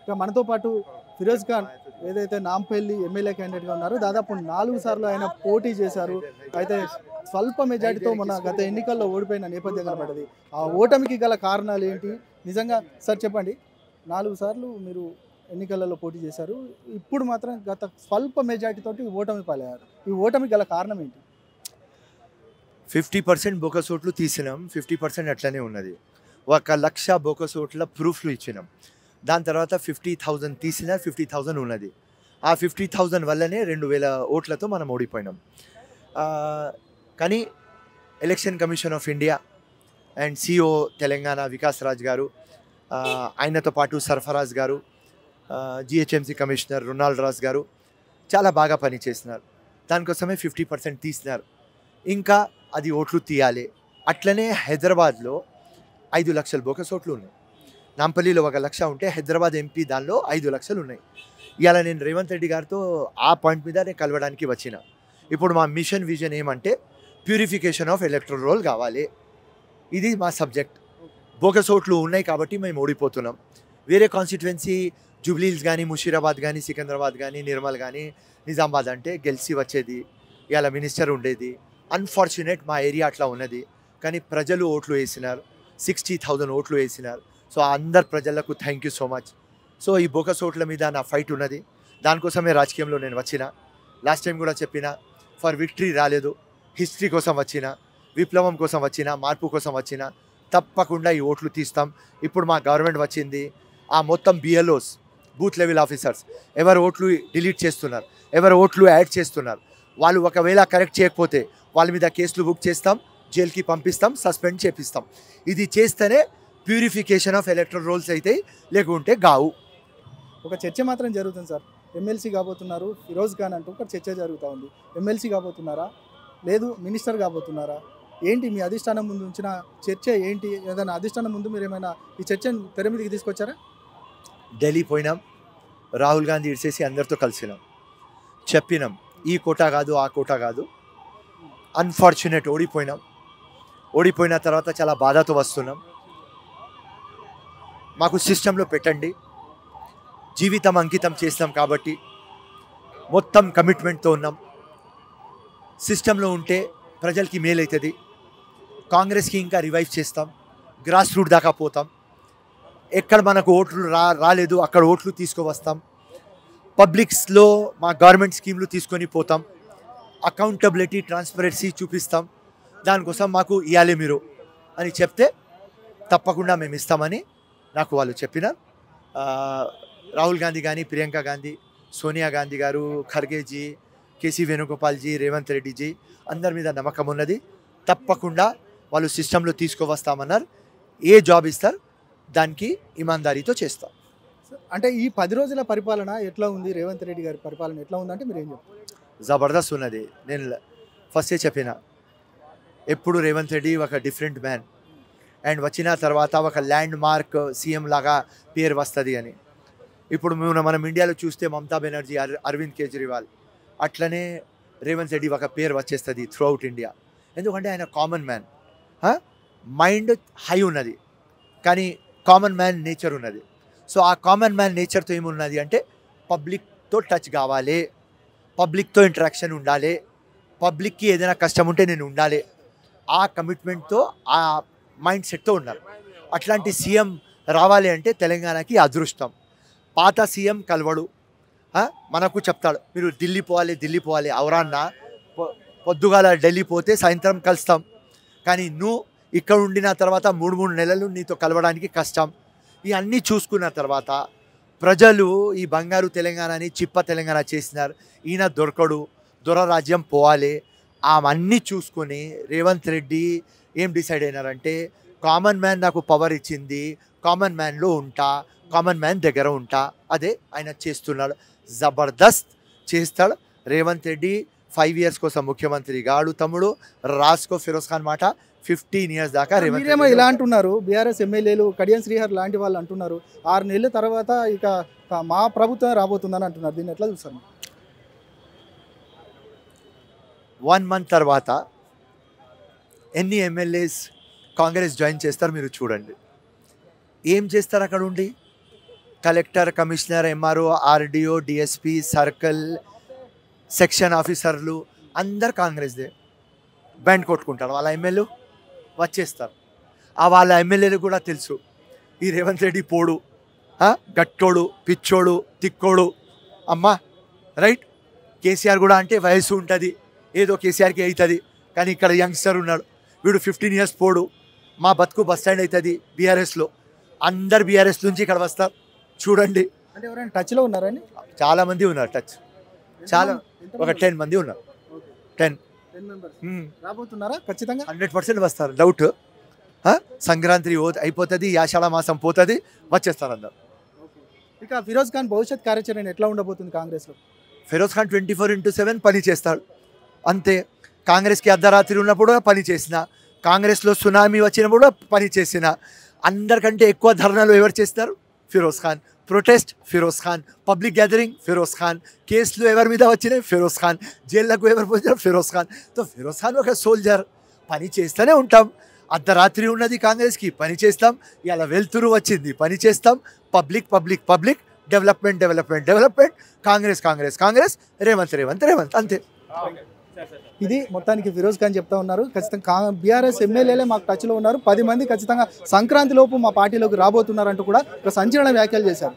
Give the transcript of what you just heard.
ఇక మనతో పాటు ఫిరోజ్ ఖాన్ ఏదైతే నాంపల్లి ఎమ్మెల్యే క్యాండిడేట్గా ఉన్నారో దాదాపు 4 సార్లు ఆయన పోటీ చేశారు. అయితే స్వల్ప మెజార్టీతో మన గత ఎన్నికల్లో ఓడిపోయిన నేపథ్యం కనబడ్డది. ఆ ఓటమికి గల కారణాలు ఏంటి? నిజంగా సార్ చెప్పండి. 4 సార్లు మీరు ఎన్నికలలో పోటీ చేశారు. ఇప్పుడు మాత్రం గత స్వల్ప మెజార్టీతోటి ఓటమి పాలయ్యారు. ఈ ఓటమికి గల కారణం ఏంటి? 50% బోకస్ ఓట్లు తీసినాం, 50% అట్లనే ఉన్నది. 1,00,000 బోకస్ ఓట్ల ప్రూఫ్లు ఇచ్చినాం. దాని తర్వాత 50,000 తీసిన 50,000 ఉన్నది. ఆ 50,000 వల్లనే 2,000 ఓట్లతో మనం ఓడిపోయినాం. కానీ election commission of India and CEO Telangana Vikas Raj garu, ఆయనతో పాటు సర్ఫరాజ్ గారు, జిహెచ్ఎంసీ కమిషనర్ రొనాల్డ్ రాజ్ గారు చాలా బాగా పనిచేసినారు. దానికోసమే 50% తీసినారు. ఇంకా అది ఓట్లు తీయాలి. అట్లనే హైదరాబాద్లో 5 లక్షల బోకస్ ఓట్లు ఉన్నాయి. నాంపల్లిలో 1,00,000 ఉంటే హైదరాబాద్ ఎంపీ దానిలో 5 లక్షలు ఉన్నాయి. ఇవాళ నేను రేవంత్ రెడ్డి గారితో ఆ పాయింట్ మీద నేను కలవడానికి వచ్చిన. ఇప్పుడు మా మిషన్ విజన్ ఏమంటే ప్యూరిఫికేషన్ ఆఫ్ ఎలక్ట్రల్ రోల్ కావాలి. ఇది మా సబ్జెక్ట్. బోకస్ ఓట్లు ఉన్నాయి కాబట్టి మేము ఓడిపోతున్నాం. వేరే కాన్స్టిట్యువెన్సీ జూబ్లీహిల్స్ కానీ, ముషీరాబాద్ కానీ, సికింద్రాబాద్ కానీ, నిర్మల్ కానీ, నిజామాబాద్ అంటే గెలిచి వచ్చేది. ఇవాళ మినిస్టర్ ఉండేది. అన్ఫార్చునేట్ మా ఏరియా అట్లా ఉన్నది. కానీ ప్రజలు ఓట్లు వేసినారు. 60,000 ఓట్లు వేసినారు. సో అందరు ప్రజలకు thank you so much. So ఈ బోకస్ ఓట్ల మీద నా ఫైట్ ఉన్నది. దానికోసమే రాజకీయంలో నేను వచ్చిన. లాస్ట్ టైం కూడా చెప్పిన, ఫర్ విక్టరీ రాలేదు, హిస్టరీ కోసం వచ్చిన, విప్లవం కోసం వచ్చిన, మార్పు కోసం వచ్చిన. తప్పకుండా ఈ ఓట్లు తీస్తాం. ఇప్పుడు మా గవర్నమెంట్ వచ్చింది. ఆ మొత్తం బిఎల్ఓస్, బూత్ లెవెల్ ఆఫీసర్స్ ఎవరు ఓట్లు డిలీట్ చేస్తున్నారు, ఎవరు ఓట్లు యాడ్ చేస్తున్నారు, వాళ్ళు ఒకవేళ కరెక్ట్ చేయకపోతే వాళ్ళ మీద కేసులు బుక్ చేస్తాం, జైలుకి పంపిస్తాం, సస్పెండ్ చేపిస్తాం. ఇది చేస్తేనే ప్యూరిఫికేషన్ ఆఫ్ ఎలక్ట్రల్ రోల్స్ అయితే, లేకుంటే గావు. ఒక చర్చ మాత్రం జరుగుతుంది సార్. ఎమ్మెల్సీ కాబోతున్నారు ఫిరోజ్ ఖాన్ అంటూ ఒక చర్చ జరుగుతూ ఉంది. ఎమ్మెల్సీ కాబోతున్నారా, లేదు మినిస్టర్ కాబోతున్నారా? ఏంటి మీ అధిష్టానం ముందు ఉంచిన చర్చ ఏంటి? ఏదైనా అధిష్టానం ముందు మీరు ఏమైనా ఈ చర్చను తెర మీదకి తీసుకొచ్చారా? ఢిల్లీ పోయినాం, రాహుల్ గాంధీ ఇడిసేసి అందరితో కలిసినాం, చెప్పినాం ఈ కోటా కాదు, ఆ కోటా కాదు. అన్ఫార్చునేట్ ఓడిపోయినాం. ఓడిపోయిన తర్వాత చాలా బాధతో వస్తున్నాం. మాకు సిస్టంలో పెట్టండి. జీవితం అంకితం చేస్తాం కాబట్టి మొత్తం కమిట్మెంట్తో ఉన్నాం. సిస్టంలో ఉంటే ప్రజలకి మేలు అవుతుంది. కాంగ్రెస్కి ఇంకా రివైవ్ చేస్తాం. గ్రాస్ రూట్ దాకా పోతాం. ఎక్కడ మనకు ఓట్లు రాలేదు అక్కడ ఓట్లు తీసుకువస్తాం. పబ్లిక్స్లో మా గవర్నమెంట్ స్కీమ్లు తీసుకొని పోతాం. అకౌంటబిలిటీ, ట్రాన్స్పరెన్సీ చూపిస్తాం. దానికోసం మాకు ఇవ్వాలి మీరు అని చెప్తే తప్పకుండా మేము ఇస్తామని నాకు వాళ్ళు చెప్పినారు. రాహుల్ గాంధీ కానీ, ప్రియాంక గాంధీ, సోనియా గాంధీ గారు, ఖర్గేజీ, కేసీ వేణుగోపాల్జీ, రేవంత్ రెడ్డిజీ అందరి మీద నమ్మకం ఉన్నది. తప్పకుండా వాళ్ళు సిస్టంలో తీసుకువస్తామన్నారు. ఏ జాబ్ ఇస్తారు దానికి ఇమాందారీతో చేస్తాం. అంటే ఈ 10 రోజుల పరిపాలన ఎట్లా ఉంది? రేవంత్ రెడ్డి గారి పరిపాలన ఎట్లా ఉందంటే మీరు ఏం చెప్తారు? జబర్దస్త్ ఉన్నది. నేను ఫస్టే చెప్పిన, ఎప్పుడు రేవంత్ రెడ్డి ఒక డిఫరెంట్ మ్యాన్ అండ్ వచ్చిన తర్వాత ఒక ల్యాండ్ మార్క్ సీఎం లాగా పేరు వస్తుంది అని. ఇప్పుడు మనం ఇండియాలో చూస్తే మమతా బెనర్జీ, అరవింద్ కేజ్రీవాల్, అట్లనే రేవంత్ రెడ్డి ఒక పేరు వచ్చేస్తుంది త్రూ అవుట్ ఇండియా. ఎందుకంటే ఆయన కామన్ మ్యాన్. మైండ్ హై ఉన్నది కానీ కామన్ మ్యాన్ నేచర్ ఉన్నది. సో ఆ కామన్ మ్యాన్ నేచర్తో ఏమున్నది అంటే పబ్లిక్తో టచ్ కావాలి, పబ్లిక్తో ఇంటరాక్షన్ ఉండాలి, పబ్లిక్కి ఏదైనా కష్టం ఉంటే నేను ఉండాలి. ఆ కమిట్మెంట్తో, ఆ మైండ్ సెట్తో ఉన్నారు. అట్లాంటి సీఎం రావాలి అంటే తెలంగాణకి అదృష్టం. పాత సీఎం కలవడు, మనకు చెప్తాడు మీరు ఢిల్లీ పోవాలి, ఢిల్లీ పోవాలి. అవరాన్న పొద్దుగాల ఢిల్లీ పోతే సాయంత్రం కలుస్తాం. కానీ నువ్వు ఇక్కడ ఉండిన తర్వాత 3 నెలలు నీతో కలవడానికి కష్టం. ఇవన్నీ చూసుకున్న తర్వాత ప్రజలు ఈ బంగారు తెలంగాణని చిప్ప తెలంగాణ చేసినారు. ఈయన దొరకడు, దొరరాజ్యం పోవాలి. అవన్నీ చూసుకొని రేవంత్ రెడ్డి ఏం డిసైడ్ అయినారంటే కామన్ మ్యాన్ నాకు పవర్ ఇచ్చింది, కామన్ మ్యాన్లో ఉంటా, కామన్ మ్యాన్ దగ్గర ఉంటా. అదే ఆయన చేస్తున్నాడు. జబర్దస్త్ చేస్తాడు. రేవంత్ రెడ్డి 5 years కోసం ముఖ్యమంత్రి గాడు. తమ్ముడు రాసుకో ఫిరోజ్ ఖాన్ మాట, 15 years దాకా రేవంత్ రెడ్డి. ఇలా అంటున్నారు బీఆర్ఎస్ ఎమ్మెల్యేలు, కడియం శ్రీహర్ లాంటి వాళ్ళు అంటున్నారు 6 నెలల తర్వాత ఇక మా ప్రభుత్వం రాబోతుందని అంటున్నారు. దీన్ని ఎట్లా చూస్తారు? 1 month తర్వాత ఎన్ని ఎమ్మెల్యేస్ కాంగ్రెస్ జాయిన్ చేస్తారు మీరు చూడండి. ఏం చేస్తారు అక్కడ ఉండి? Collector, commissioner, MRO, RDO, DSP, circle, section ఆఫీసర్లు అందరు కాంగ్రెస్దే. బ్యాండ్ కొట్టుకుంటారు. వాళ్ళ ఎమ్మెల్యే వచ్చేస్తారు. వాళ్ళ ఎమ్మెల్యేలు కూడా తెలుసు ఈ రేవంత్ రెడ్డి పోడు, గట్టోడు, పిచ్చోడు, తిక్కోడు అమ్మా, రైట్. కేసీఆర్ కూడా అంటే వయసు ఉంటుంది, ఏదో కేసీఆర్కి అవుతుంది. కానీ ఇక్కడ యంగ్స్టర్ ఉన్నాడు, వీడు 15 years పోడు. మా బతుకు బస్ స్టాండ్ అవుతుంది బీఆర్ఎస్లో. అందరు బీఆర్ఎస్ నుంచి ఇక్కడ వస్తారు. చూడండి, అంటే ఎవరైనా టచ్లో ఉన్నారని చాలామంది ఉన్నారు టచ్, చాలా ఒక 10 మంది ఉన్నారు. 10 రాబోతున్నారా? ఖచ్చితంగా 100% వస్తారు. డౌట్. సంక్రాంతి అయిపోతుంది, ఆషాఢ మాసం పోతుంది, వచ్చేస్తారు అందరు. ఇక ఫిరోజ్ ఖాన్ భవిష్యత్ కార్యాచరణ ఎట్లా ఉండబోతుంది కాంగ్రెస్లో? ఫిరోజ్ ఖాన్ 24/7 పని చేస్తాడు అంతే. కాంగ్రెస్కి అర్ధరాత్రి ఉన్నప్పుడు కూడా పని చేసిన, కాంగ్రెస్లో సునామీ వచ్చినప్పుడు కూడా పని చేసిన. అందరికంటే ఎక్కువ ధర్నాలు ఎవరు చేస్తారు? Firoz Khan. Protest Firoz Khan, public gathering Firoz Khan, కేసులు ఎవరి మీద వచ్చినాయి ఫిరోజ్ ఖాన్, జైళ్ళకు ఎవరు పోయినారు ఫిరోజ్ ఖాన్. సో ఫిరోజ్ ఖాన్ ఒక సోల్జర్. పని చేస్తూనే ఉంటాం. అర్ధరాత్రి ఉన్నది కాంగ్రెస్కి, పని చేస్తాం. ఇలా వెళ్తురు వచ్చింది, పని చేస్తాం. Public public public, development development development, Congress Congress Congress, Revanth Revanth Revanth, అంతే. ఇది మొత్తానికి ఫిరోజ్ ఖాన్ చెప్తా ఉన్నారు. ఖచ్చితంగా బీఆర్ఎస్ ఎమ్మెల్యేలే మాకు టచ్లో ఉన్నారు. 10 మంది ఖచ్చితంగా సంక్రాంతి లోపు మా పార్టీలోకి రాబోతున్నారంటూ కూడా ఒక సంచలన వ్యాఖ్యలు చేశారు.